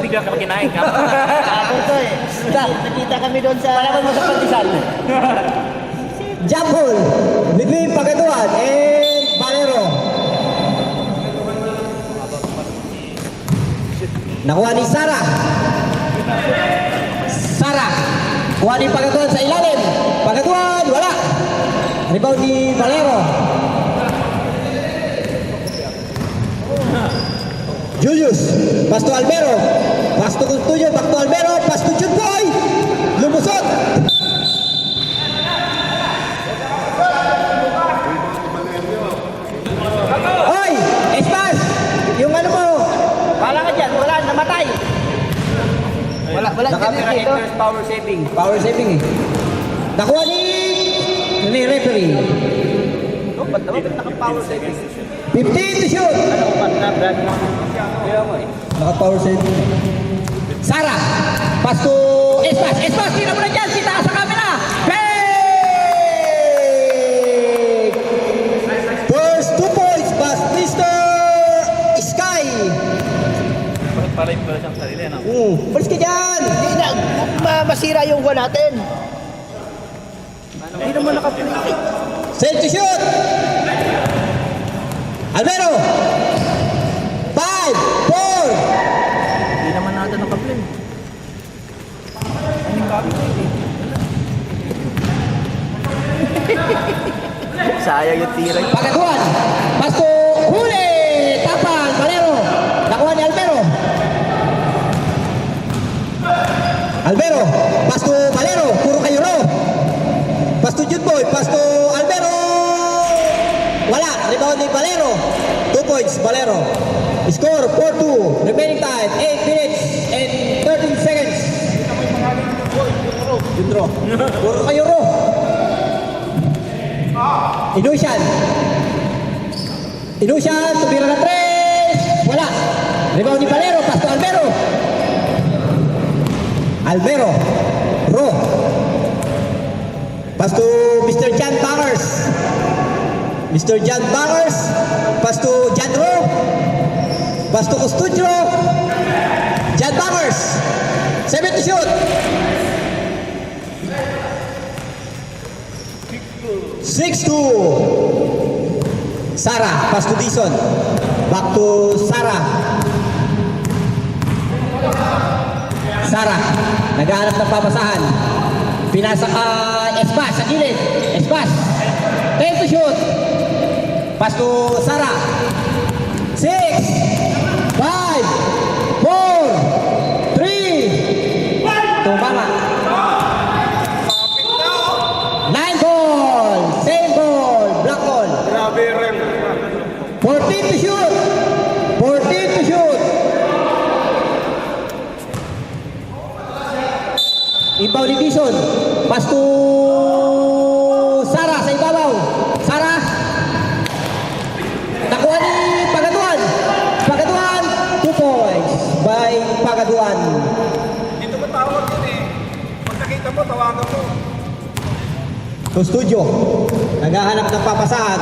bigla ka kinain ka. Ito eh. Nakita kami doon sa... Palaban mo sa pandesal. Jump hole between Pagatuan and Valero. Nakuha ni Sara. Sara. Kuha ni Pagatuan sa ilalim. Pagatuan, wala. Rebound ni Valero. Julius. Pass to Albero. Pass to Custodio. Back to Albero. Pass to Junboy. Lumusot. Oy! Espas! Yung ano mo? Wala ka dyan. Wala. Namatay. Wala dito. Power saving. Power saving eh. Nakuha ni referee. No, ba't naman naka-power saving? 15 to shoot. Ano ba na, Brad? Naka-power saving. Sara. Pass to Espas. Espas, tira mo na dyan. Sita sa camera. Hey! First 2 points. Pass Mr. Sky. Para yung pala siyang sarili, ano? Palis ka dyan. Hindi na, masira yung gua natin. Hindi naman naka-play. Set to shoot. Albero. 5, 4. Hindi naman natin naka-play. Sayang yung tira. Pagatuan. Pasto. Huli. Tapan. Valero. Nakuha ni Albero. Albero. Pasto Valero. Puro kayo ro. Pasto Junboy. Pasto Albero. Wala. Rebound ni Valero. 2 points. Valero. Score 4-2. Remaining time 8 minutes and 13 seconds. Jundro. Puro kayo ro. Inusian. Inusian. Tumira na 3. Wala. Rebound ni Valero. Pasto Albero. Albero. Ro. Pasto Mr. John Bangers. Mr. John Bangers. Pasto John Ro. Pasto Custodio. John Bangers. 7 to shoot. 6-2. Sara. Pasto Dison. Back to Sara. Sara. Naghahanap ng papasahan. Pinasa ka Espas sa gilid. Espas. 10 to shoot. Pass to Sara. 6, 5, 4, 3. Tumama. 9 ball. Same ball. Black ball. 14 to shoot. 14 to shoot. Ibaw ni Bison. Pass to Sara sa ibabaw. Sara. Nakuha ni Pagatuan. Pagatuan. 2 points by Pagatuan. Dito mo tawag yun eh. Pag nakita mo, tawagan mo. Custodio. Naghahanap ng papasahan.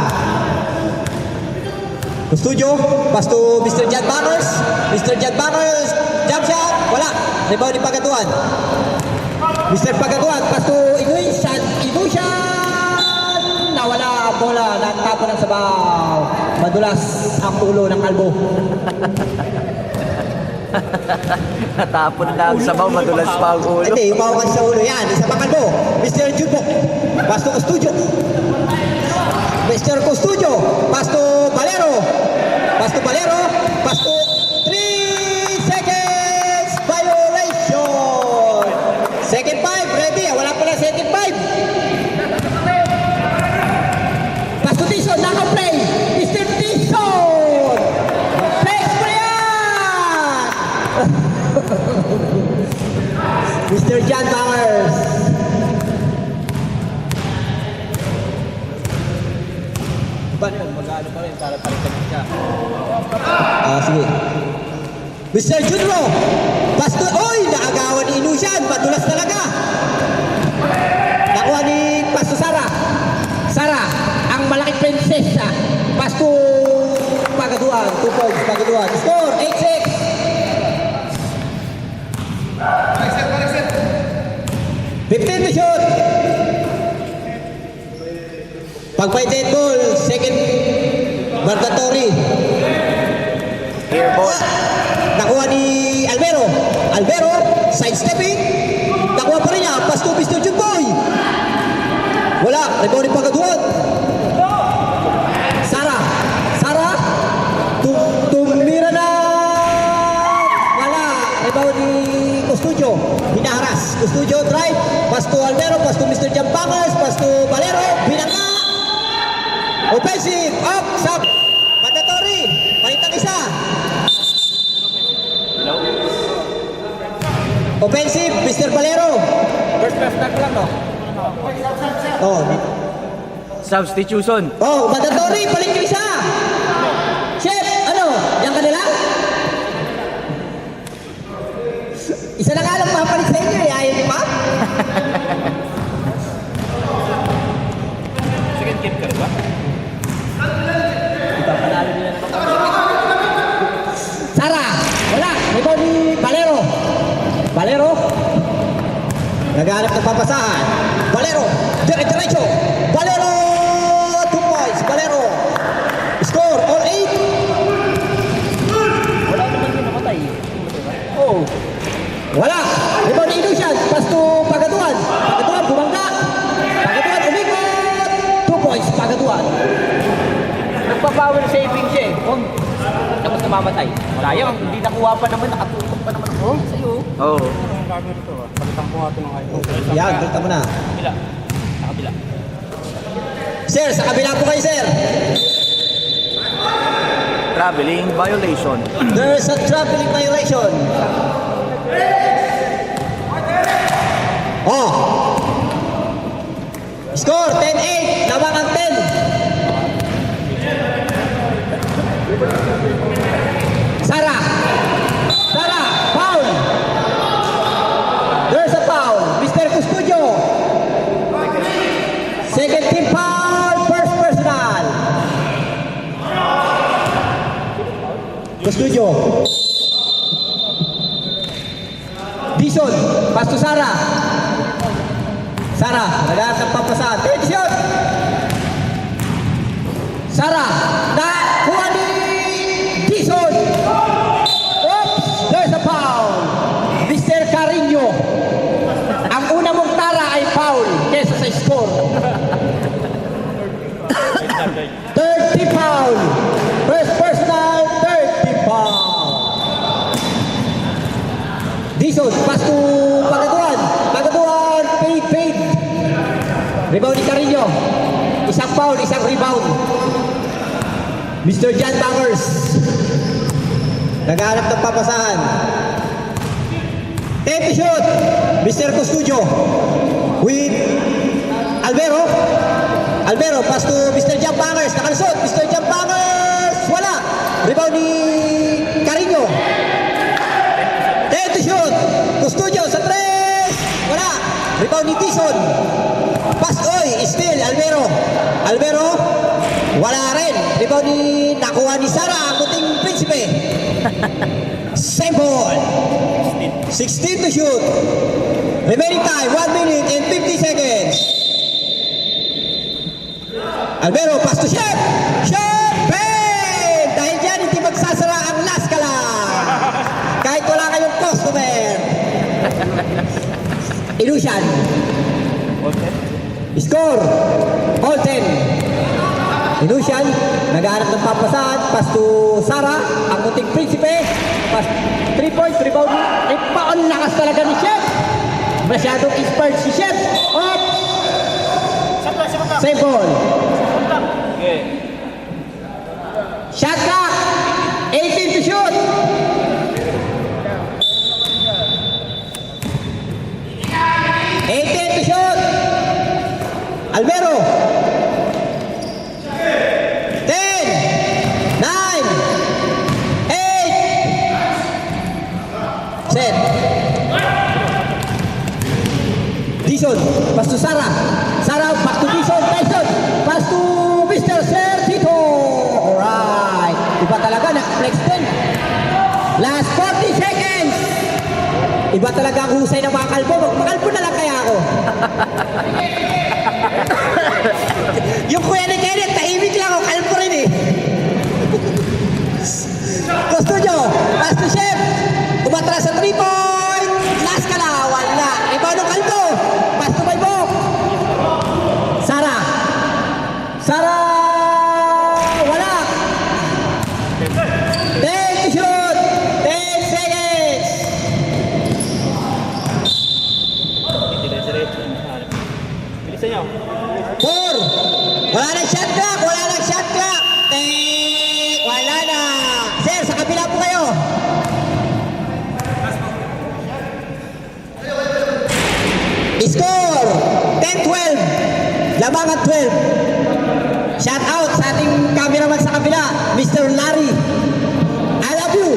Custodio. Pass to Mr. Jan Banners. Mr. Jan Banners. Jump shot. Wala. Rebound ni Pagatuan. Mr. Pagatuan. Pass to Inusian. Inusian. Nawala ang bola. Nagtapo ng sabaw. Madulas ang ulo ng kalbo. Natapon na ang sabaw, madulas pa ang ulo. Hindi, umawakan sa ulo yan. Isa pa kalbo. Mr. Junbok. Pass to Custodio. Mr. Custodio. Pass to Valero. Pass to Valero. Pass to 3 seconds. Violation. Second 5. Ready. Wala pala second 5. Pass to Tison. Naka-play. Mr. Tison. Flex pa yan. Mr. John Bangers. Mag-ano pa rin, para palitan siya. Sige. Mr. Junro. Pasto. Oy! Naagawan ni Inusian. Madulas talaga. Nakuha ni Pasto Sara. Sara. Ang malaking prinsesa. Pasto Pagatuan. 2 points. Pagatuan. Score 8-6. Pag-fighted ball, second mandatory. Airball. Nakuha ni Albero. Albero, sidestepping. Nakuha pa rin niya. Pass to Mr. Jumboy. Wala. Rebound ni Pagaduan. Sara. Sara. Tumira na. Wala. Rebound ni Custodio. Hinaharas. Custodio drive. Pass to Albero. Pass to Mr. Jampangers. Pass to Valero. Binanga. Offensive. Up. Sub. Mandatory. Palitang isa. Offensive, Mr. Valero. First pass tag lang, no? Oh, Substitution. oh, mandatory, paling isa. Chef, ano? Yan ka nila? Isa na nga lang mapalit sa inyo, eh. Ayaw niyo pa? Second game ka rin ba? Sara, wala. Ito ni Valero. Valero. Naghanap ng papasahan. Valero, diretso. Valero, 2 points. Valero. Score, all 8. Wala naman yung namatay. Oh. Wala. Ito ni Ilusian. Pass to Pagatuan. Pagatuan, bumangga. Pagatuan, umikot. 2 points, Pagatuan. Nagpa-power saving siya eh. Kung tapos namamatay. Sayang, hindi nakuha pa naman, nakatutok pa naman ako. Sa'yo. Oh. Ang gagawin ito ah. Palitan ko nga ito ng iPhone. Yan, dito mo na. Kabila. Sa kabila. Sir, sa kabila po kayo, sir. Traveling violation. There's a traveling violation. Oh. Score, 10-8. Lamang ang 10. Sara. Sara, foul. There's a foul. Mr. Custodio. Second team foul. First personal. Custodio. Dison. Pass to Sara. Sara. Naghanap ng papasahan. Take shot. Sara. Nakuha ni Dison. Oops. There's a foul. Mr. Carino. Ang una mong tara ay foul kesa sa score. Third team foul. First personal, third team foul. Dison, pass to Pagatuan. Pagatuan, fade. Rebound ni Carino. Isang foul, isang rebound. Mr. John Bangers. Naghanap ng papasahan. 10 to shoot. Mr. Custodio. With Albero. Albero, pass to Mr. John Bangers. Nakalusot. Mr. John Bangers. Wala. Rebound ni Carino. 10 to shoot. Custodio sa 3. Wala. Rebound ni Dison. Pass, oy, still, Albero. Albero, wala rin. Rebound ni, nakuha ni Sara, ang puting prinsipe. Same ball. 16 to shoot. Remaining time, 1 minute and 50 seconds. Albero, pass to Chef. Chef, bang! Dahil dyan, hindi magsasara ang last ka lang. Kahit wala kayong customer. Ilusian. Score, all 10. Ilusian, naghahanap ng papasahan. Pass to Sara, ang munting prinsipe. Pass, 3 points, rebound. Ipaon, lakas talaga ni Chef. Masyadong inspired si Chef. Oops! Same ball. Shot clock, 18 to shoot. Albero. 10, 9, 8. Set. Dison. Pass to Sara. Sara, back to Dison. Tyson. Pass to Mr. Sergito. Alright. Iba talaga, nag-flex din. Last 40 seconds. Iba talaga ang husay ng mga kalbo. Magpakalbo na lang kaya ako. Yung kuya ni Score 10-12. Labangan 12. Shout out sa ating cameraman sa kabila, Mr. Larry. I love you.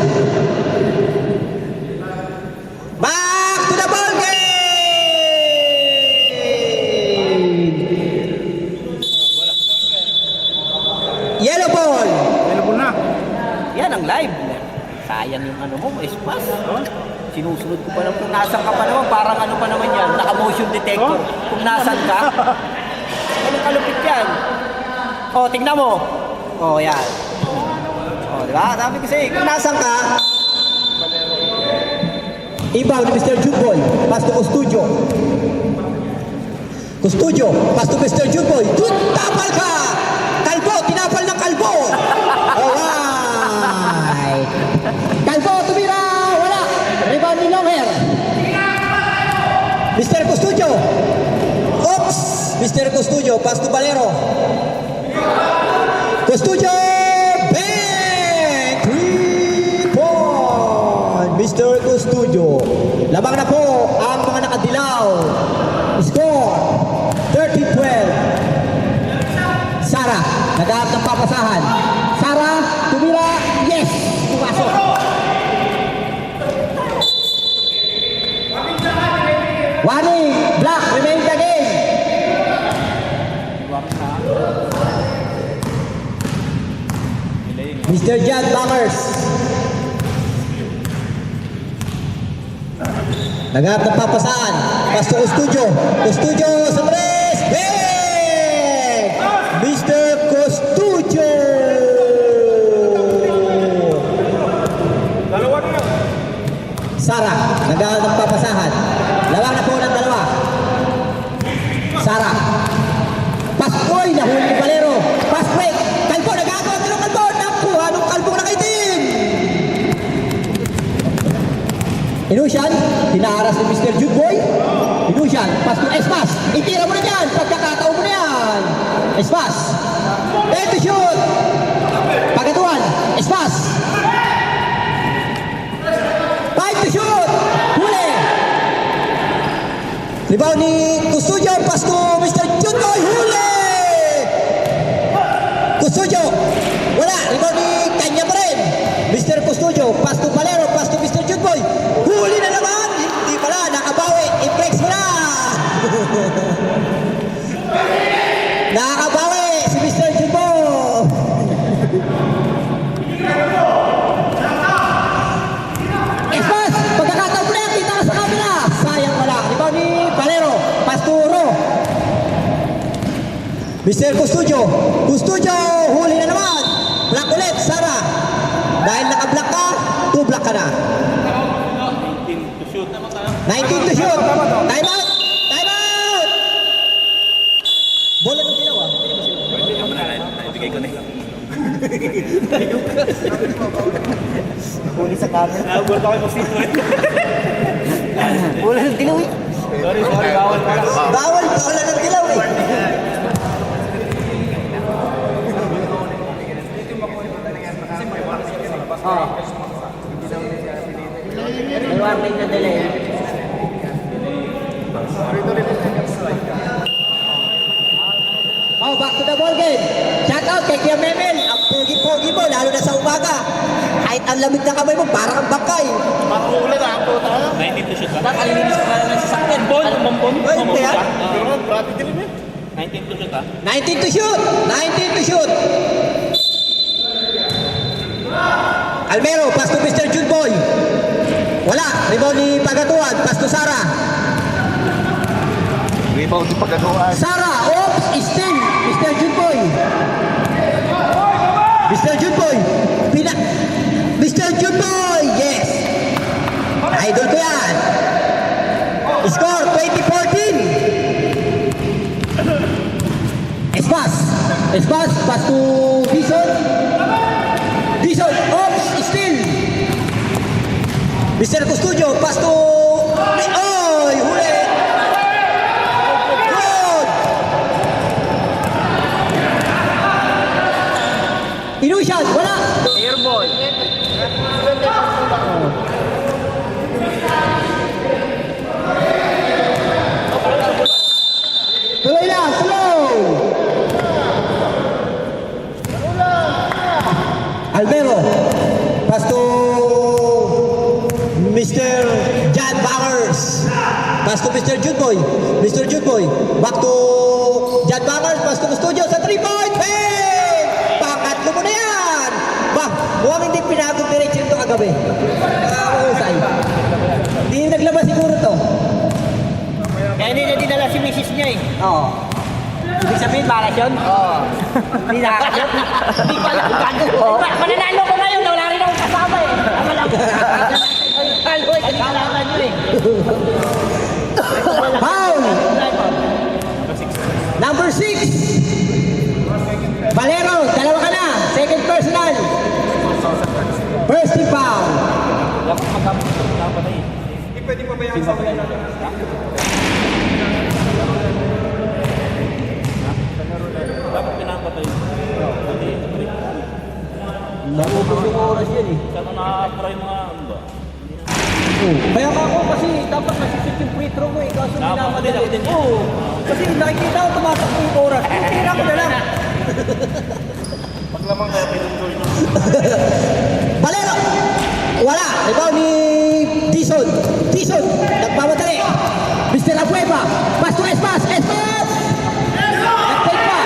Back to the ball game. Yellow ball. Available na. Yan ang live. Sayang yung ano mo, espas. Sinusunod ko pa naman. Kung nasan ka pa naman, parang ano pa naman yan, naka-motion detector. Kung nasan ka, anong kalupit yan? O, tignan mo. O, yan. O, di ba? Sabi ko sa'yo, kung nasan ka, Inbound Mr. Jumboy. Pass to Custodio. Custodio. Pass to Mr. Jumboy. Tapal ka! Kalbo! Tinapal ng kalbo! Alright! Kalbo, tumira! Wala! Rebound ni Longhair. Mr. Custodio. Oops! Mr. Custodio. Pass to Valero. Custodio! Bang! 3-point! Mr. Custodio. Labang na po ang mga nakadilaw. Score 13-12. Sara, nagahap ng papasahan. Sara, tumira, yes! Pumasok. Warning, black, remain the game. Mr. John Bangers. Nagahap ng papasahan. Pass to Custodio. Custodio sa tres. Bang! Mr. Custodio. Dalawa na lang. Sara, nagahap ng papasahan. Lawang na po ng dalawa. Sara. Paskoy, nahuli ni Valero. Pass break. Kalbo, nagagawa ng kalbo. Nakuha ng kalbo na kaitim. Inusian, tinaharas ni Mr. Judboy. Inusian, pass to Espas. Itira mo na dyan, pagkakataon mo na yan. Espas. 10 to shoot. Pagatuan, Espas. 5 to shoot. Huli. Rebound ni Custodio, pass to Mr. Judboy. Huli. Custodio. Wala, rebound ni Kanya pa rin. Mr. Custodio, pass to Valero, pass to Mr. Judboy. Huli na naman! Hindi pala, nakabawi. I-flex mo na! Nakabawi si Mr. Judboy. Espas, pagkakataon mo na yan, kita ka sa camera. Sayang wala. Rebound ni Valero, pass to Ro. Mr. Custodio. Custodio, huli na naman. Black ulit, Sara. Dahil naka-black ka, 2 black ka na. 19 to shoot. Time out! Time out! Bola ng dilaw ah. Ibigay ko na. huli sa camera. Nagulot ako yung sito eh. Huli ng dilaw eh. Sorry, bawal pala. Bawal, bola ng dilaw eh. May warning na delay. Oh, back to the ball game. Shout out kay Kuya Memel. Ang pogi-pogi mo, lalo na sa umaga. Kahit ang lamig na kamay mo, parang ang bangkay. Makuulan na ako tayo. 19 to shoot ba? Nakalinis pa na ng sasakyan. Bon, bombon. Ay, hindi ah. Pero grabe din eh. 19 to shoot ha? 19 to shoot. 19 to shoot. Almero, pass to Mr. Judboy. Wala. Rebound ni Pagatuan. Pass to Sara. Rebound yung pagkagawa. Sara, oops, still. Mr. Judboy. Mr. Judboy. Mr. Judboy. Yes. Idol ko yan. Score 2014. Espas. Espas, pass to Bison. Bison, oops, still. Mr. Custodio, pass to... Oy, huli. Good. Inusian, wala. Airball. Pass to Mr. Judboy. Mr. Judboy. Back to John Bangers. Pass to Custodio sa 3-point. Hey! Pangatlo mo na yan. Bah, mukhang hindi pinagod diretso ito kagabi. Nakakahusay. Hindi naglabas siguro to. Kaya hindi na dinala si misis niya eh. Oo. Ibig sabihin, malas yun? Oo. Hindi nakakasyon? Hindi ko alam gagawin. Mananalo ko ngayon, wala rin akong kasama eh. Tama lang. Mananalo eh, kasi kalaman nyo eh. Foul! Number 6. Valero, dalawa ka na. Second personal. First team foul. Hindi pwede pabayaan sa mga. Dapat pinapatay. Naubos yung oras yan eh. Kaya nakakapra yung mga ano ba? Kaya ako kasi dapat nasisit yung free throw ko eh. Kaso Nakapamadali ako din yan. Oo. Kasi nakikita ko tumatakbo yung oras. Tira ko na lang. Paglamang kaya pinuntoy nyo. Valero! Wala! Ikaw ni Dison. Dison! Nagmamadali. Mr. Abueva. Pass to Espas. Espas! Nag-take pa.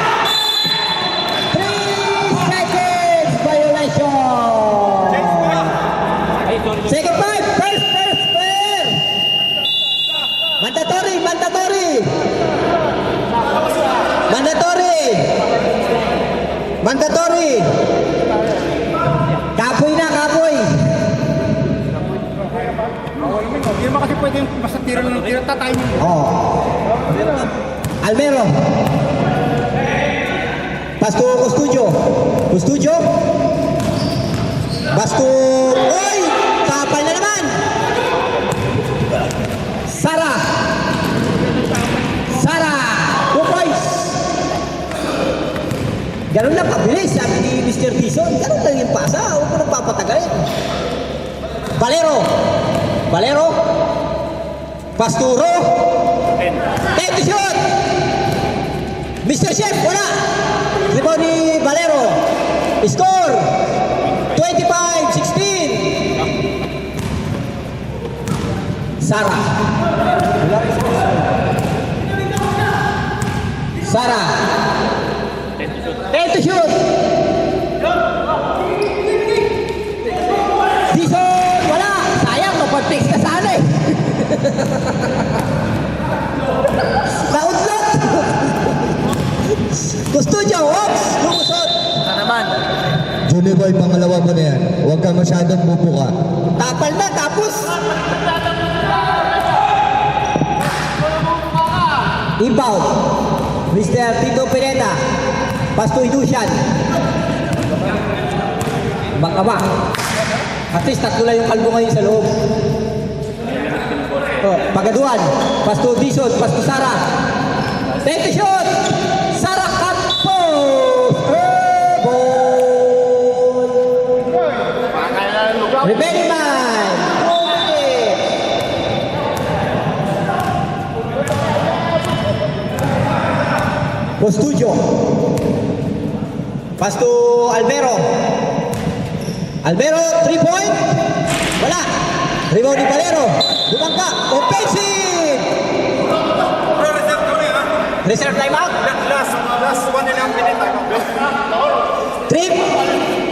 3 seconds violation. Ay, sorry. Second five. First. Mandatory. Kapoy na, kapoy. Hindi naman kasi pwede basta tira lang ng tira, tatay nyo. Oh. Almero. Pass to Custodio. Pass to... Oy! Kapal na naman! Sara! 2 points! Ganun lang kabilis, sabi ni Mr. Dison. Ganun lang yung pasa. Huwag mo nang papatagalin. Valero. Pass to Ro. Take the shot! Mr. Chef, wala! Rebound ni Valero. Score! 25-16. Sara. Take the shoot! Dison, wala! Sayang, mapag-fix ka sana eh. Naudlot! Custodio, oops! Lumusot! Ito naman. Junior boy, pangalawa mo na yan. Huwag ka masyadong bubuka. Tapal na, tapos! Inbound. Mr. Tito Pineda. Pass to Idusian. Baka. At least tatlo lang yung kalbo ngayon sa loob. Oh, Pagaduan. Pass to Dison. Pass to Sara. Take the shot! Sara Campos! Remaining man! Custodio. Pass to Alvero. 3-point. Wala. Rebound ni Valero. Dumangka. Offensive! Reserve kami ha. Reserve timeout? Last 1.5 minute time. Trip.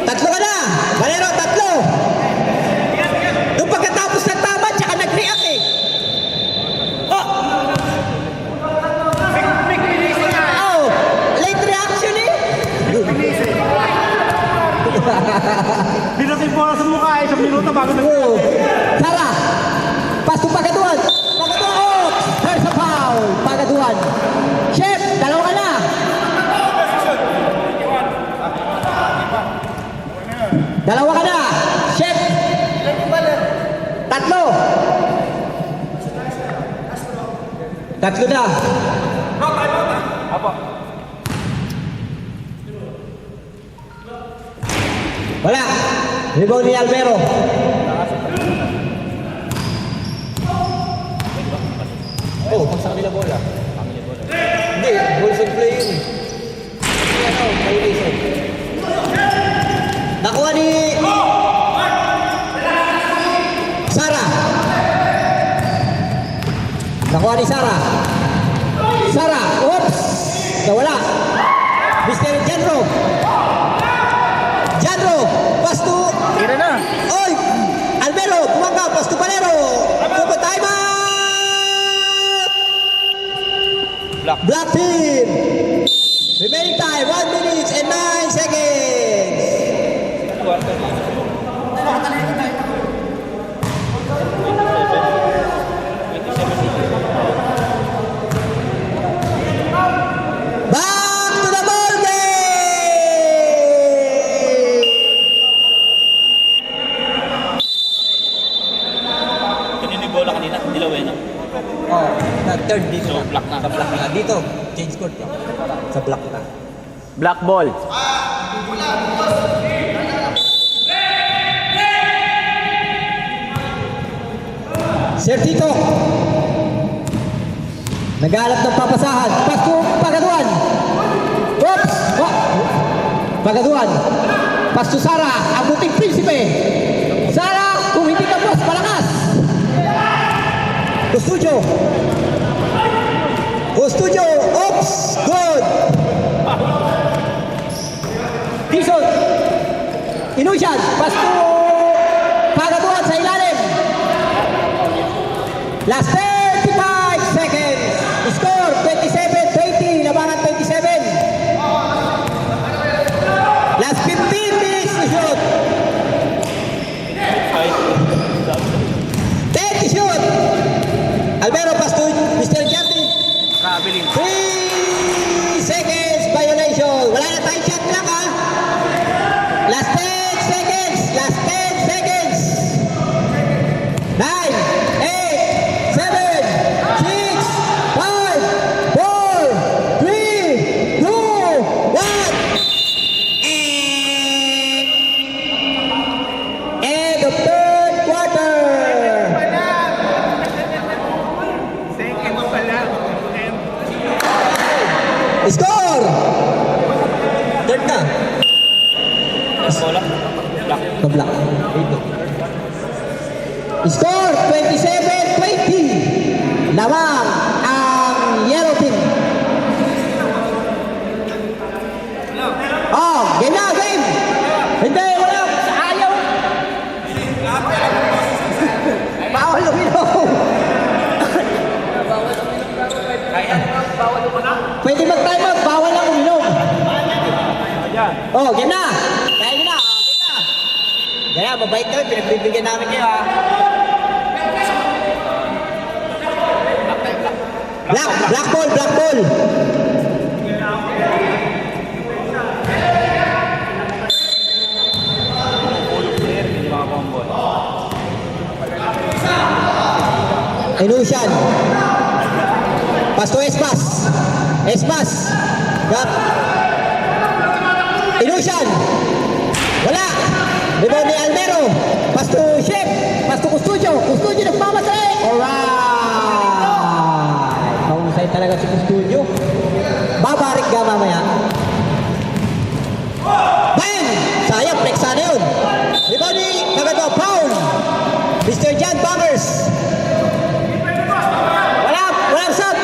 Tatlo ka na. Valero, tatlo. Nung pagkatapos ng tama, tsaka nag-react eh. Oh! Oh! Late reaction eh. Binatin po sa mukha eh. 1 minuto bago Oh. Sara. Pass to Pagaduan. Oh! There's a foul. Pagaduan. Chef, dalawa ka na. Dalawa ka na. Chef. Tatlo. Tatlo na. Wala. Rebound ni Alvero. Oh, pag sa kanila bola. Hindi, balls and play yun. Violation. Nakuha ni Sara. Nakuha ni Sara. Sara, oops! Nawala. Mr. Janro. Janro, pass to... Tira na. Oy! Alvero, bumangga, pass to Palero. Tubo time out! Black team. Remaining time, 1 minute and 9 seconds. Back to the ball game. Kanina yung bola kanina, dilaw eh, no? Oh, na third dito. So, black na. Sa black na. Dito, change court ka. Sa black na. Black ball. Sir Tito. Naghanap ng papasahan. Pass to Pagaduan. Oops! Oh. Pagaduan. Pass to Sara. Ang buting prinsipe. Sara, kung hindi ka boss, palakas. Custodio. Custodio. Oops! Good. Tison. Inusian. Pass to Pagaduan sa ilalim. Last 35 seconds. Score 27-20. Labangan 27. Last 15 minutes to shoot. 10 to shoot. Alvero pass to Mr. Jardy. Kabiling. 3 seconds violation. Wala na tayong shot clock ha. Last 10 seconds. Last 10 seconds. 9, 8, 7, 6, 5, 4, 3, 2, 1. End of third quarter. Second pa lang. Score! Third na. Bola, black. Sa black. Dito. Score 27-20. Lamang ang yellow team. Oh, game na, game! Hindi, wala. Ayaw. Bawal uminom. Pwede mag-time out, bawal lang uminom. Oh, game na. Kaya nyo na. Game na. Kaya, mabait kami. Pinagbibigyan namin kayo, ha. Black ball, black ball. Hindi makakuha ang bola. Inusian. Pass to Espas. Espas. Got. Inusian. Wala. Rebound ni Alvero. Pass to Chef. Pass to Custodio. Custodio nagmamatay. Alright. Mahusay talaga si Custodio. Babarik ka mamaya. Bang! Sayang, pleksa na yun. Rebound ni Kagato. Foul. Mr. John Bangers. Walang shot.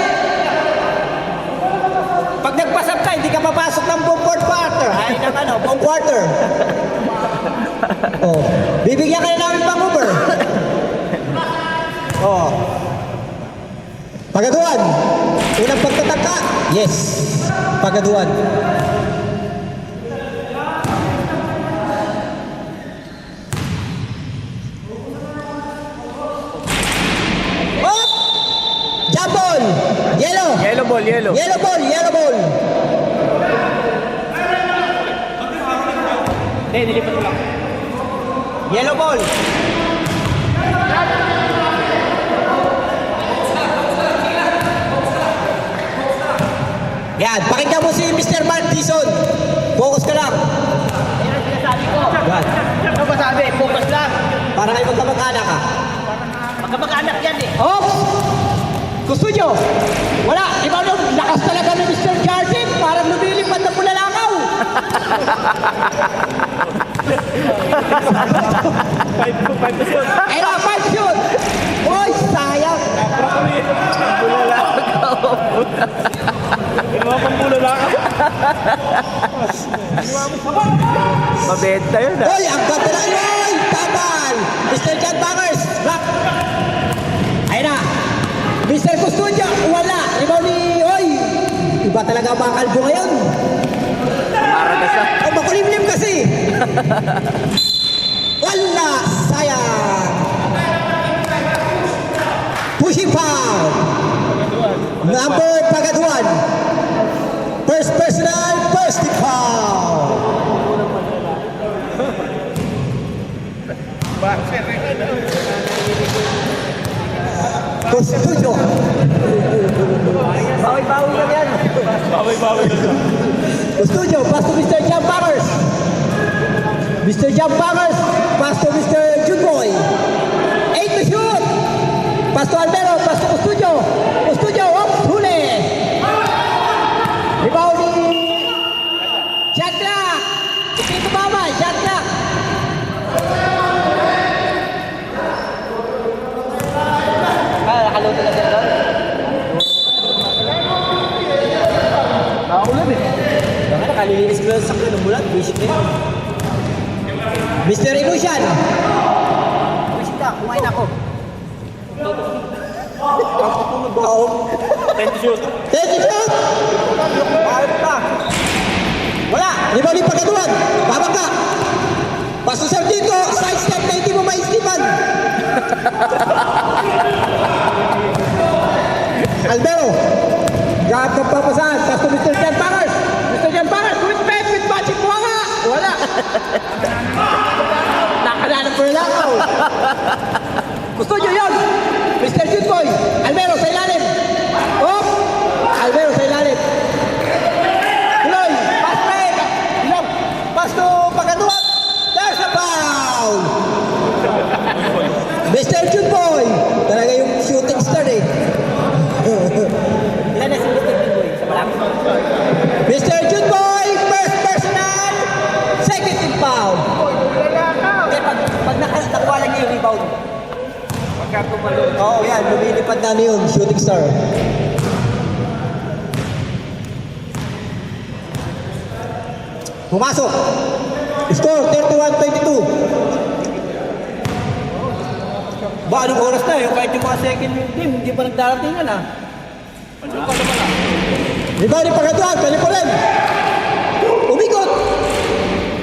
Pag nagpasap ka, hindi ka papasok ng buong fourth quarter. Ay, ng ano, buong quarter. Oh, bibigyan ka na namin pang Uber. Oh. Pagaduan. Unang pagtataka. Yes. Pagaduan. Oh! Jump ball. Yellow. Yellow ball, yellow. Yellow ball, yellow ball. Hindi, nilipat ko lang. Yellow ball. Yan, pakinggan mo si Mr. Mark Dizon. Focus ka lang. Yan ang sinasabi ko. Yan. Ano ba sabi? Focus lang. Para kayo magkamag-anak ka. Magkamag-anak yan eh. Oops! Custodio! Wala! Ikaw nung lakas talaga ni Mr. Jardim. Parang lumilipad na pulalakaw. 5 to shoot. Ayun, 5 shoot! Oy, sayang! Benta yun ah. Hoy, ang ganda na yun! Tabal! Mr. John Bangers, block! Ayun na! Mr. Custodio, wala! Ibaw ni, hoy! Iba talaga ang mga kalbo ngayon. Maragas ah. Oh, makulimlim kasi! Wala! Sayang! Pushing foul! Number Pagaduan. First personal, first foul! Custodio. Bawi-bawi lang yan. Bawi-bawi na lang. Custodio, pass to Mr. Jam Bangers. Mr. Jam Bangers, pass to Mr. Junboy. 8 to shoot. Pass to Albero, pass to Custodio. Custodio, oops, huli. Rebound ni Shot clock. Hindi tumama, shot clock. Nakaluto na dyan doon. Nakaulan eh. Baka nakalilinis ko sa sakyo ng bulat, basic na yun. Mr. Ilusian. Wish ka, kumain ako. Thank you. Take it shoot. Ayos ka. Wala. Rebound ni Pagaduan. Babaka. Pass to Sargento. Side step na hindi mo maistipan. Albero. Gat ng papasahan. Pass to Mr. Jan Bangers. Mr. Jan Bangers. With pen, with magic. Wala. Wala. Nakalanan ko lang. Gusto nyo yun. Mr. Jutkoy. Albero sa ilalim. Oh. Albero sa ilalim. Tuloy. Pass break. Ilong. Pass to Pagaduan. There's a foul. Mr. Jutkoy. Talaga yung shooting star eh. Ilan na si Mr. Pinboy? Sa malang? Mr. Jutkoy. First personal. Second team foul. Kaya pag nakuha lang niya yung rebound, Oo, yan. Lumilipad na yun. Shooting star. Pumasok. Score 31-22. ba anong oras na yung kahit yung mga second team, hindi pa nagdaratingan ah. Rebound ni Pagaduan. Palipulan. Umigot.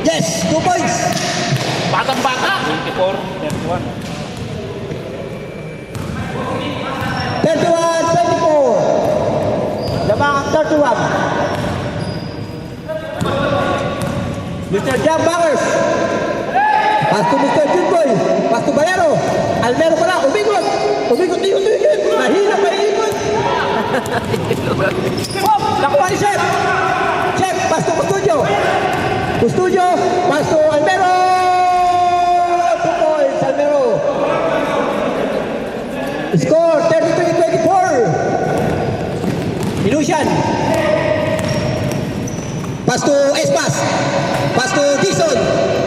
Yes. 2 points. Batang-bata. 24, 31. 31-24. Lamang ang 31. Mr. Jam Bangers. Pass to Mr. Junboy. Pass to Valero. Albero pala. Umigot. Umigot. Mahina pa ikot. Oh, nakuha ni Chef. Chef, pass to Custodio. Custodio. Pass to Albero. 2 points, Albero. Score 33-24. Ilusian. Pass to Espas. Pass to Dison.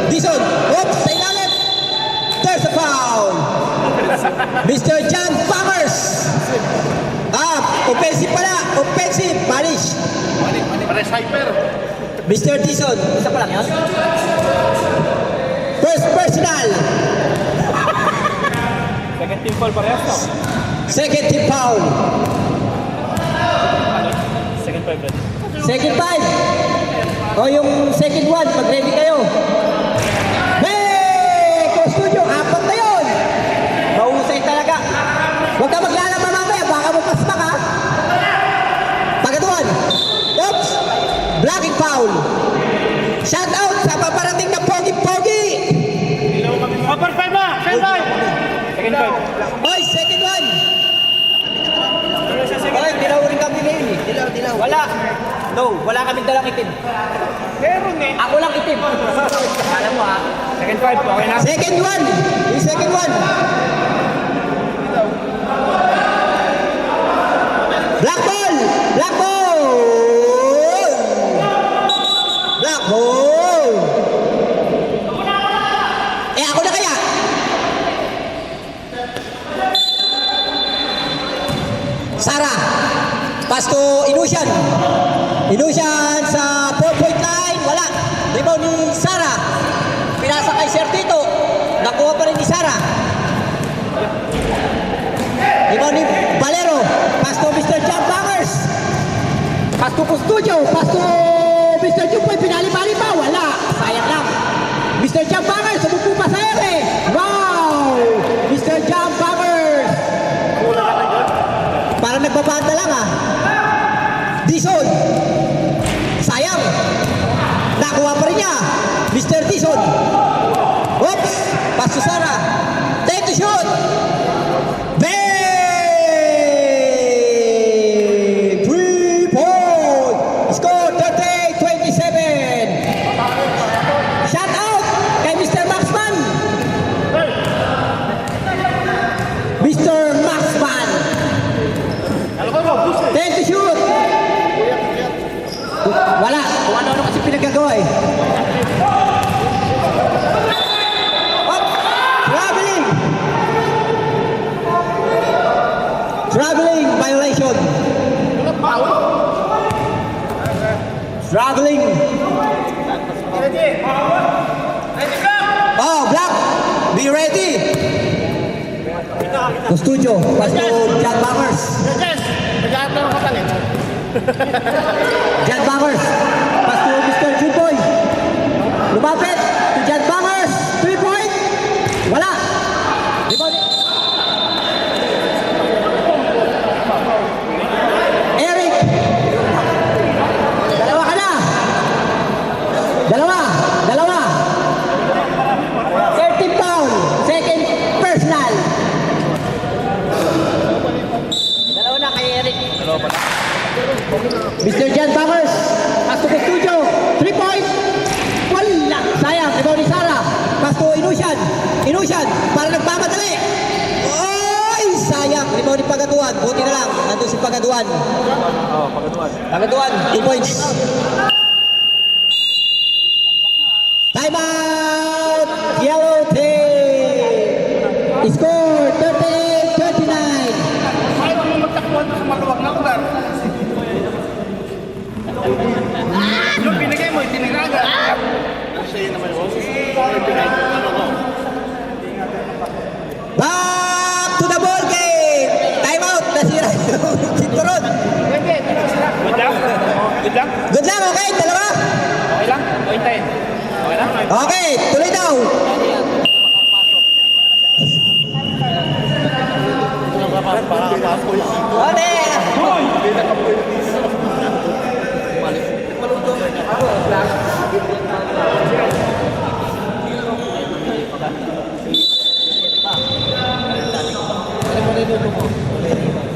Dison. Oops, sa ilalim. There's a foul. Mr. John Bangers. Offensive pala. Offensive. Banish. Pares hyper. Mr. Dison. Isa pa lang yan? First personal. Second team foul parehas no? Second team foul. Second five ready. Second 5. O yung second 1, pag ready kayo. Hey! Custodio, 4 na yun. Mahusay talaga. Huwag ka maglalama mamaya, baka mapasmak ha. Pagaduan. Oops! Blocking foul. Shout out sa paparating na pogi-pogi. Upper five na! Second five! Second five. Oy, second 1. Bakit? Dilaw rin kami ngayon eh. Dilaw. Wala. No, wala kaming dalang itim. Meron eh. Ako lang itim. Alam mo ah. Second five, okay na? Second 1. Yung second 1. Black ball! Black ball! Black ball! Eh, ako na kaya? Sara. Pass to Inusian. Inusian sa 4-point line. Wala. Rebound ni Sara. Sara. Rebound ni Valero. Pass to Mr. John Bangers. Pass to Custodio. Pass to Mr. Jupoy. Pinali-pali pa. Wala. Sayang lang. Mr. John Bangers. Sumupo pa sa ere. Wow! Mr. John Bangers. Parang nagbabanda lang ah. Dison. Sayang. Nakuha pa rin niya. Mr. Dison. Oops. Pass to Sara. Take the shot. Bang! 3-point. Score 30-27. Shut out kay Mr. Maxman. Mr. Maxman. Take the shoot. Wala. Kung ano-ano kasi pinagagawa eh. Traveling. Traveling violation. Traveling. Oh, Black. Be ready. Custodio. Pass to John Bangers. John Bangers. Pass to Mr. Jupoy. Lumapit to John Bangers. 3-point. Wala. Rebound. Eric. Dalawa ka na. Dalawa. 13 foul. Second personal. Dalawa na kay Eric. Mr. John Bangers. Pass to Custodio. 3-point. Wala. Sayang. Rebound ni Sara. Pass to Inusian. Inusian. Para nagmamadali. Oy! Sayang. Rebound ni Pagatuan. Buti na lang. Nandun si Pagatuan. Pagatuan. 2 points. Time out. Yellow team. Score 38-39. Ayaw mo magtakbuhan sa maluwag na lugar. Yung binigay mo, itiniraga. Kasi naman yun. Back to the ball game. Time out. Nasira yung sinturon. Good luck. Good luck. Good lang. Okay. Dalawa. Okay lang? Okay tayo. Okay lang? Okay. Tuloy daw.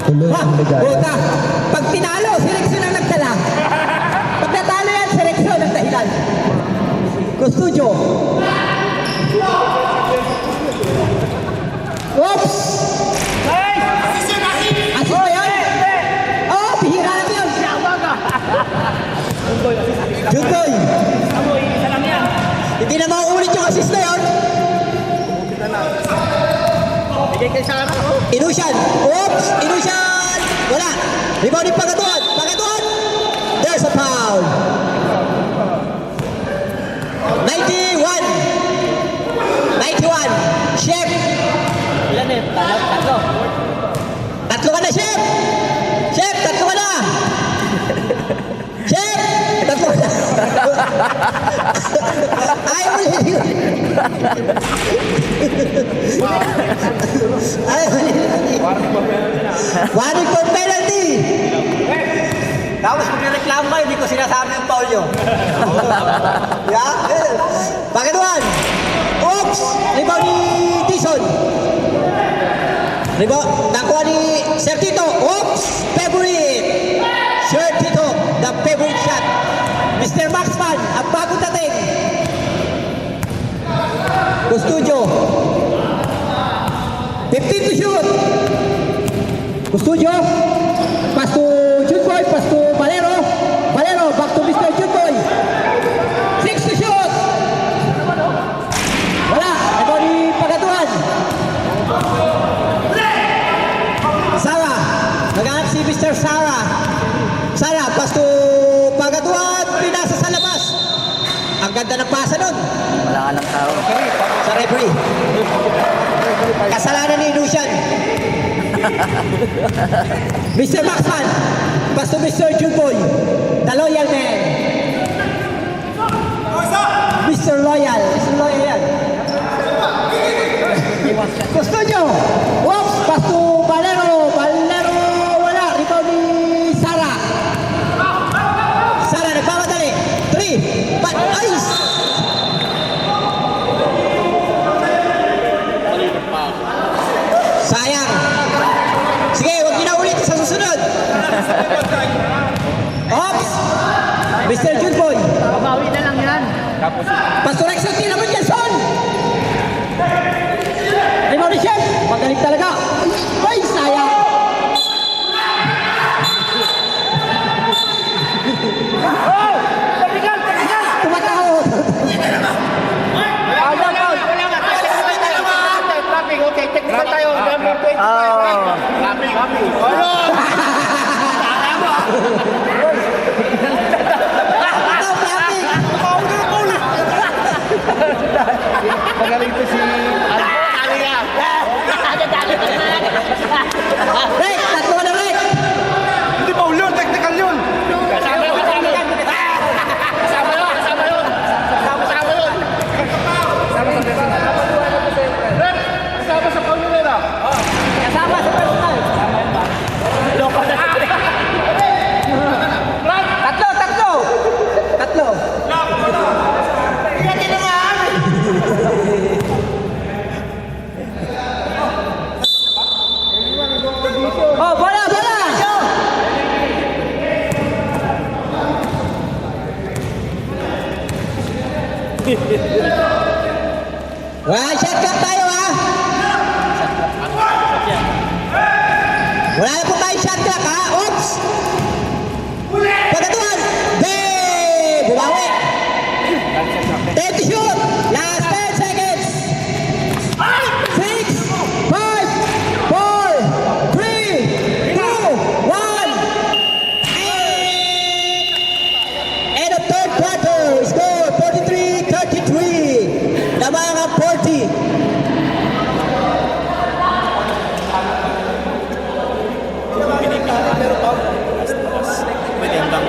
Buta. Pag tinalo, seleksyon ang nagdala. Pag natalo yan, seleksyon ang dahilan. Custodio. Oops! Assist ba yun? Oo, pihira lang yun. Juntoy. Hindi na mauulit yung assist na yun. Bigay kay Sara. Inusian. Oops! Inusian! Wala. Rebound ni Pagatuan. Pagatuan! There's a foul. 91. Chef. Ilan eh? Tatlo. Tatlo ka na, Chef. Chef, tatlo ka na. Chef, tatlo ka na. Ayaw mo yun. Ayaw mo yun. Warning for penalty. Tapos kung nireklamo kayo, hindi ko sinasabi yung foul nyo. Yeah. Pagkatuan. Oops! Rebound ni Dison. Rebound. Nakuha ni Sir Tito. Oops! Favorite. Sir Tito. The favorite shot. Mr. Maxman. Ang bagong dating. Custodio. 15 to shoot. Custodio. Pass to Junboy. Pass to Valero. Valero. Back to Mr. Junboy. 6 to shoot. Wala. Ito ni Pagatuan. Sara. Naghanap si Mr. Sara. Sara. Pass to Pagatuan. Pinasa sa labas. Ang ganda ng pasa nun. Wala ka ng tao. Sa referee. Kasalanan ni Lucian. Mr. Maxman, pass to Mr. Jumboy, the loyal man. Mr. Loyal, Mr. Loyal. Gusto nyo? Whoops, pass to Valero. Valero, wala. Rebound ni Sara. Sara, nagpapadali. 3, but ice. Sayang. Sige, huwag niyo na ulit sa susunod. Ops! Mr. Judboy. Pabawi na lang yan. Pastor Rexon, di naman yan, son! Rebound ni Chef. Magaling talaga. Ay, sayang. Tumatawag. Okay, technical tayo. Number 25. Oh. Happy. Ito, Papi. Magaling to si Alia. Rek, tatlo na Rek. Hindi pa yun, technical yun. Kasama yun. Kasama sa Paulera. Kasama sa personal. Tatlo. Oh, bola! Wala, shotgun tayo ha! Wala na po tayo shotgun ha! Oops! Pagkatuan! Bumawi! 10 to shoot! Last 10 seconds! 6, 5, 4, 3, 2, 1! End of third quarter! Score 43-33! Lamang ang 40! Pwede hanggang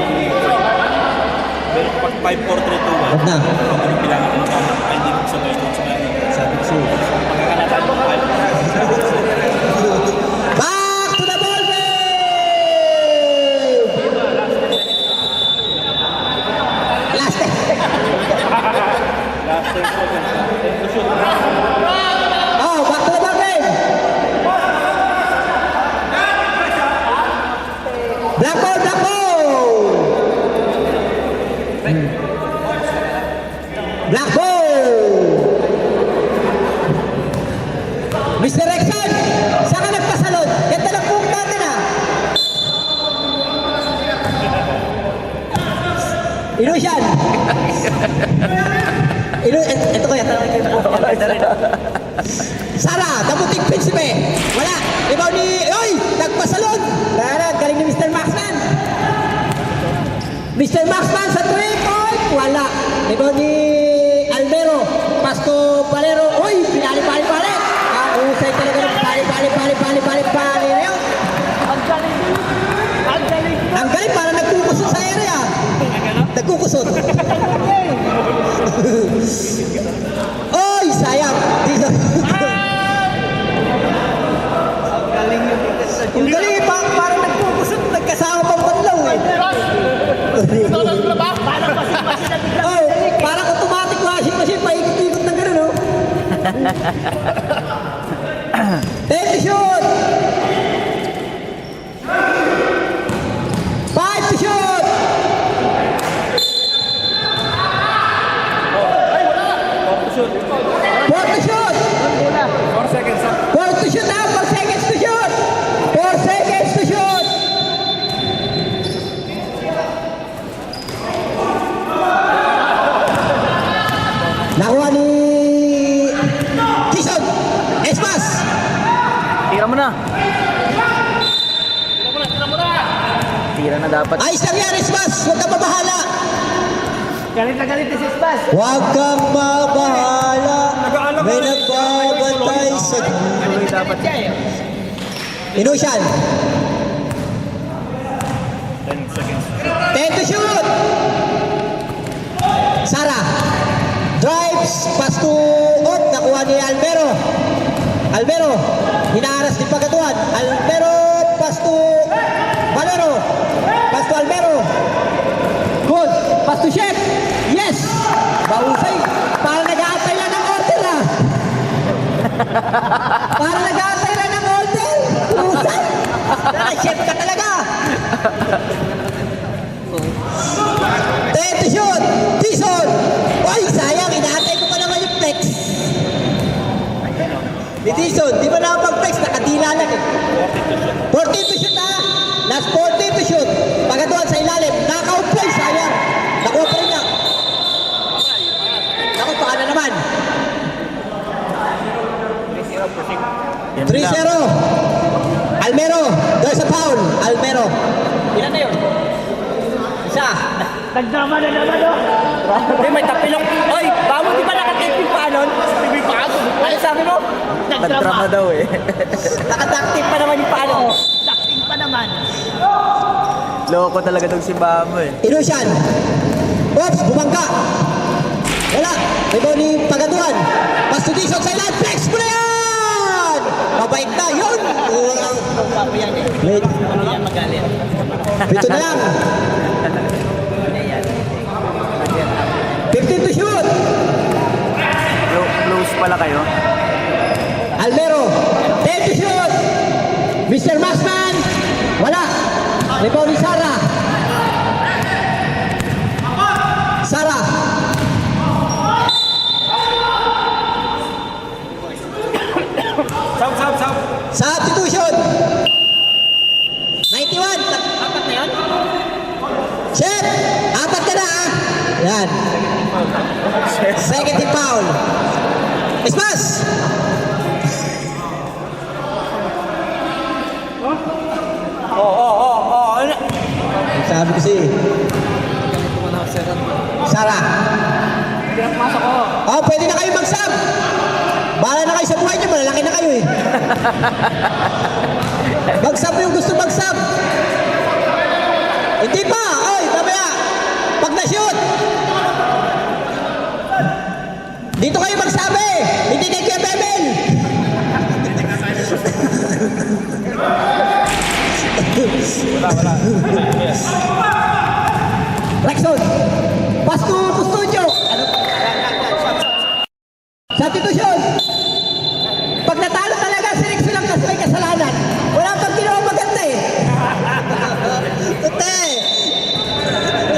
pero pag 5-4-3-2-1 Huwag na. bilangan ko ng hindi mo sabay doon sa gano'n. Sabi ko sa'yo. Pagkakalatan mo 5. Back to the ball game! Last 10. Oh, back to the ball game! Black ball, black ball! Black ball! Mr. Rexon, saan ka nagpasalod? Ganda ng buhok natin ha! Ilusyan! Ito kaya, tanongin kayo po. Sara, damuting prinsipe! Wala! Ibaw ni... Oy! Nagpasalod! Lara, galing ni Mr. Maxman! Mr. Maxman sa 3-point! Wala! Ibaw ni Alvero! Pasto Valero! Uy! Pinali! Usay talaga ng pali na yun! Ang galing! Parang nagkukusot sa area! Nagkukusot! Oy! Sayang! Dito! Ang galing! Parang nagkukusot! Nagkasama pang banlaw eh! Oh, parang automatic washing machine, paikot-ikot ng gano'n, no? 10 to shoot! 5 to shoot! 4 to shoot! 4 seconds na, 4 seconds to shoot! 4 seconds to shoot! Nakuha ni Kison. Espas. Tira mo na. Tira na dapat. Ayos lang yan, Espas. Huwag kang mabahala. Galit na galit si Spas. Huwag kang mabahala. May nagbabantay sa shoot. Tuloy dapat. Siya eh. Inusian. 10 seconds. 10 to shoot. Sara. Drives. Pass to Ot. Nakuha ni Alvero. Alvero. Hinaaras ni Pagatuan. Alvero. Pass to Valero. Pass to Alvero. Good. Pass to Chef. Yes. Bahusay. Para nag-aantay lang ng order ah. Para nag-aantay lang ng order. Husay. Chef ka talaga. 10 to shoot. Tison. Ay, sayang. Inaantay ko pa naman yung flex. Ni Tison, di ba nakapag-flex? Nakadila lang eh. 14 to shoot ha. Last 14 to shoot. Pagatuan sa ilalim. Knockout play. Sayang. Nakuha pa rin niya. Naku, paano naman? Yan 3-0. lang. Almero. There's a foul. Almero. Ilan na yun? Isa. Nagdrama na naman, oh. Hindi, may tapilok. Oy, bamo, di ba nakatake yung panon? May paano? Ano sabi mo? Nagdrama daw eh. Nakadaktik pa naman yung panon. Takting pa naman. Loko talaga tong si Bamo eh. Ilusian. Oops, bumangka. Wala. Rebound ni Pagatuan. Pass to Dixon sa ilan. Flex mo na yan! Mabait na. Yun! Papo yan eh. Wait. Ano yan magalit? Pito na lang. 15 to shoot. Close pala kayo. Almero. 10 to shoot. Mr. Maxman. Wala. Rebound ni Sara. Sara. Substitution. 91. Apat na yan? Chef. Apat ka na ah. Yan. Second team foul. Ismas. Ano? Sabi ko si Sara. Pinapasok ko. Oh, pwede na kayo mag-sub. Bahala na kayo sa buhay niyo. Malalaki na kayo eh. Mag-sub yung gusto mag-sub. Hindi pa. Oy, mamaya. Pag na-shoot. Dito kayo magsabi. Hindi kay Kuya Bebel. Rexon. Pass to Studio. Substitution. Pag natalo talaga si Rexon lang kasi may kasalanan. Wala pang ginawa maganda eh. Tute.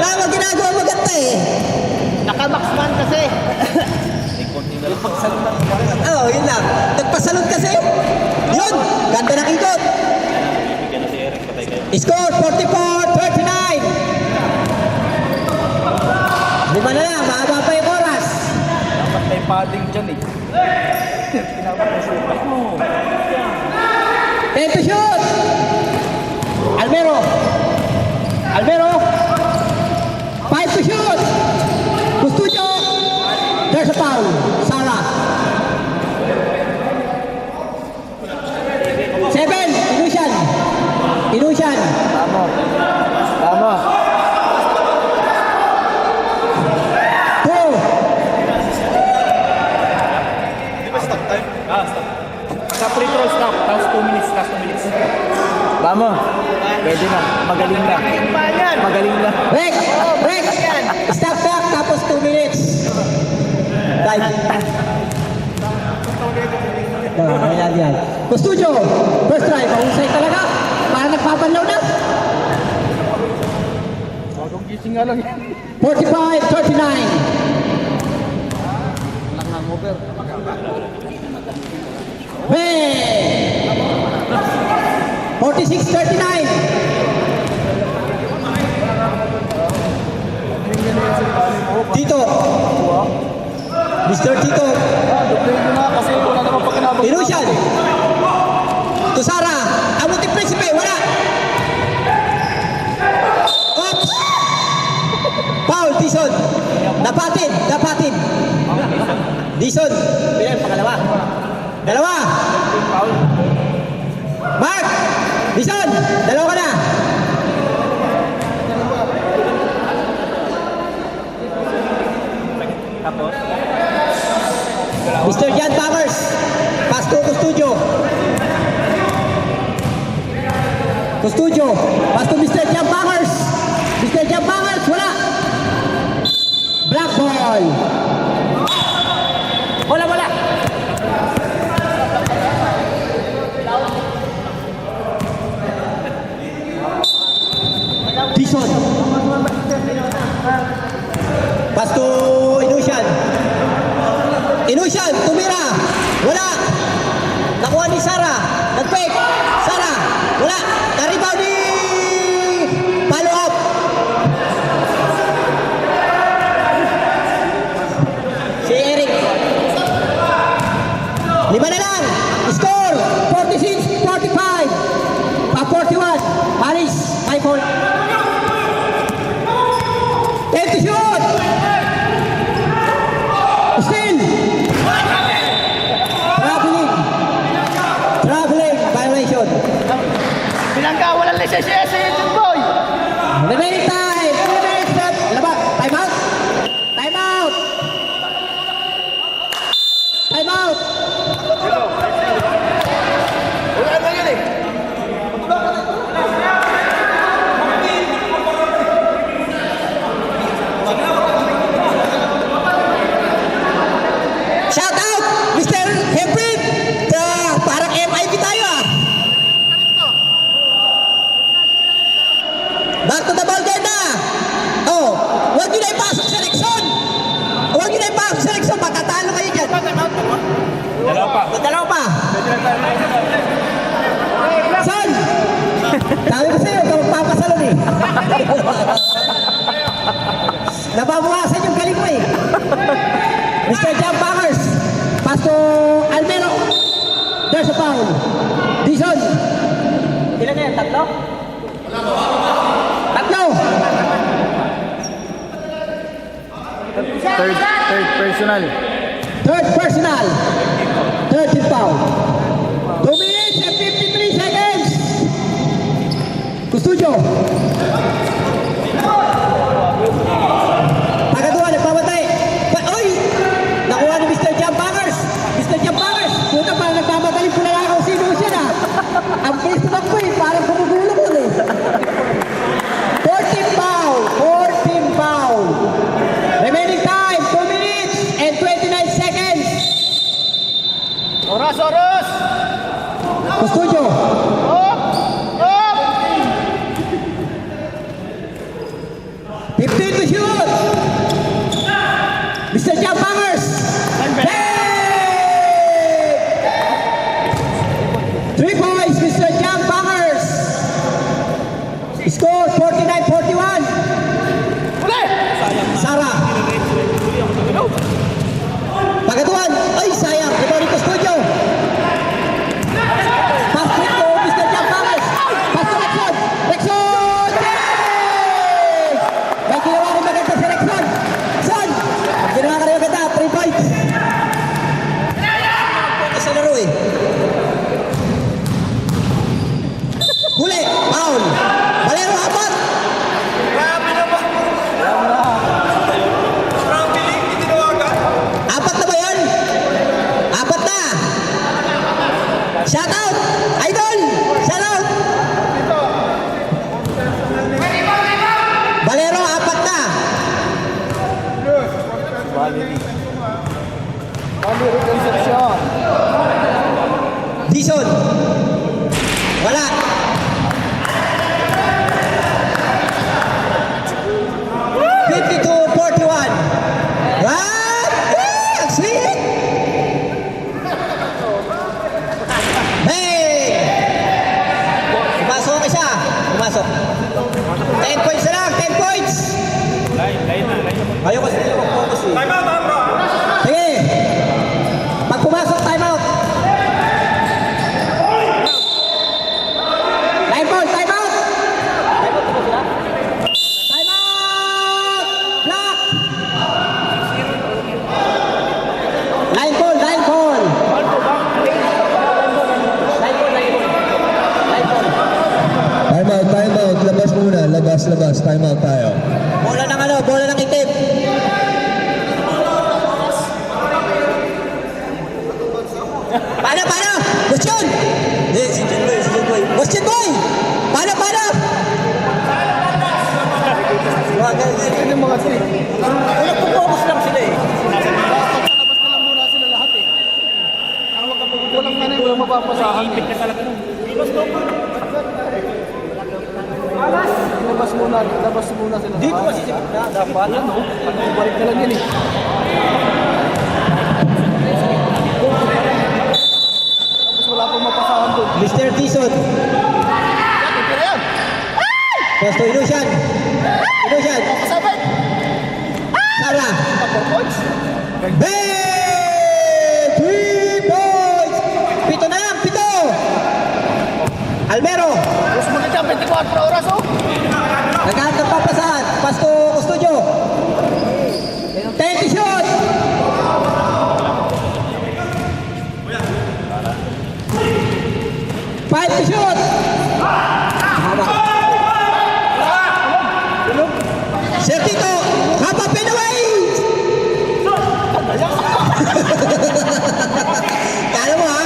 Wala pang ginagawa maganda eh. Naka-maxman kasi. Oo, yun lang. Nagpasalot kasi. Yun. Ganda ng ikot. Score 44-39. Lima na lang. Mahaba pa yung oras. Dapat may padding dyan eh. 10 to shoot. Almero. Almero. 5 to shoot. Custudio. There's a foul. Sara. 7. Inusian. Inusian. Bamo. Bamo. 2. Sa free throw stop. Tapos 2 minutes. Last 2 minutes. Bamo. Pwede na. Magaling na. Magaling na. Rex. Rex. Stop back. Tapos 2 minutes. Time. Ayan yan. Custudio. First try. Mahusay talaga. Para nagpapanlaw na. Bagong gising nga lang yan. 45-39. Hey! 46-39. Tito. Mr. Tito. Kasi wala naman pakinabang. Inusian. To Sara. Amuti Principe. Wala. Oops. Foul. Dison. Dapatin. Dapatin. Dison. Bilang pangalawa. Dalawa. Dison, dalawa ka na. Tapos? Mr. John Bangers, pass to Custodio. Custodio, pass to Mr. John Bangers. Mr. John Bangers, wala. Black ball. Wala, wala. Dison. Pass to Inusian. Inusian, tumira. Wala. Nakuha ni Sara. Nag-fake. Sara. Wala. Na-rebound ni follow up. Si Eric. 5 na lang. Score. 46, 45. 41. Paris. 5 point. 10 to shoot. Still. Traveling violation. Pinangka, walang lisensya sa YouTube boy. Remaining time. 2 minutes left. Labak. Time out. Time out. Time out. Wala na yun eh. Shout out, Mr. Hemprit. Parang MIP tayo ah. Back to the ball game na. Oh, huwag nyo na ipasok sa Lexon. Huwag nyo na ipasok sa Lexon. Matatalo kayo dyan. Dalawa pa. Dalawa pa. Son! Sabi ko sa'yo, ikaw magpapasalon eh. Nababawasan yung galing mo eh. Mr. John Bangers. Pass to Almero. There's a foul. Dison. Ilan na yan? Tatlo? Tatlo. Third personal. Third personal. Third team foul. 2 minutes and 53 seconds. Custodio. Pagkatuwa, nagpamatay. Oy! Nakuha ni Mr. John Bangers. Mr. John Bangers. Puta, parang nagpamagaling po na lang ako sino siya na. Ang bilis na po eh. Parang kumugulong ko eh. 14 foul. 14 foul. Remaining time, 2 minutes and 29 seconds. Oras, oras. Custodio. Op! Op! 15 to shoot. Mr. John Bangers. Hey! 3 points, Mr. John Bangers. Score 49-41. Uli! Sara. Pagkatuan. Ay, sayang. Ito rin Custodio. Pass quick to Mr. John Bangers. Pass to Lexon. Lexon! Yes! May ginawa rin maganda si Lexon. Son! Ginawa ka rin maganda. 3 points. Sa laro eh. Huli. Foul. Valero apat. Apat na ba yan? Apat na. Shout out. Idol. Shout out. Valero, apat na. Valerie Concepcion. Dison. Wala. What? Ang sweet! Hey! Pumasok ka siya. Pumasok. 10 points na lang. 10 points. Lain na. Ayaw kasi nila mag-focus eh. Sige. Pag pumasok, time out. Time out, time out. Time out. Block. Line ball, line ball. Line ball, line ball. Line ball. labas. Time out tayo. Bola ng ano? Bola ng itim. Paano? Question! Si John Boy. Question Boy! Paano? Ito yung mga street. Nagpo-focus lang sila eh. Sa labas na lang muna sila lahat eh. Walang ka na yung mapapasahan. Ipit ka talaga nun. Labas muna sila. Dito kasi sa gitna, dapat. Ano? Balik na lang yan eh. Tapos wala pang mapasahan doon. Mr. Tison. Tira yan! Pasto Ilusian. Pasabay! Sara. 4 points. Ben! 3 points! 7 na lang, 7! Almero. Tapos muna dyan, 24 oras oh! Nagkahat ng papasahan. Pasto Custodio. 10 shot! Five to shoot! Sir Tito, haba Pinoy! Kala mo ha?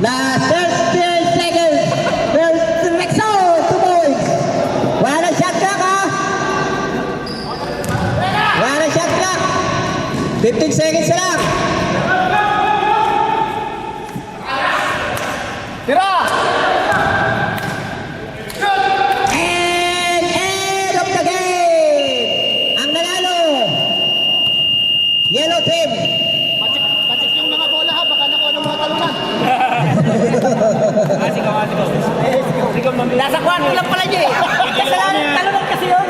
Last 30 seconds. There's Rexo, 2 points. Wala nang shot clock ha? Wala nang shot clock. 15 seconds na lang. Tira! And end of the game! Ang nanalo, Yellow Team. Patik yung mga bola ha, baka nakuha ng mga talunan. Sigaw. Nasa kwarto lang pala niya eh. Kasalanan, talunan kasi yun.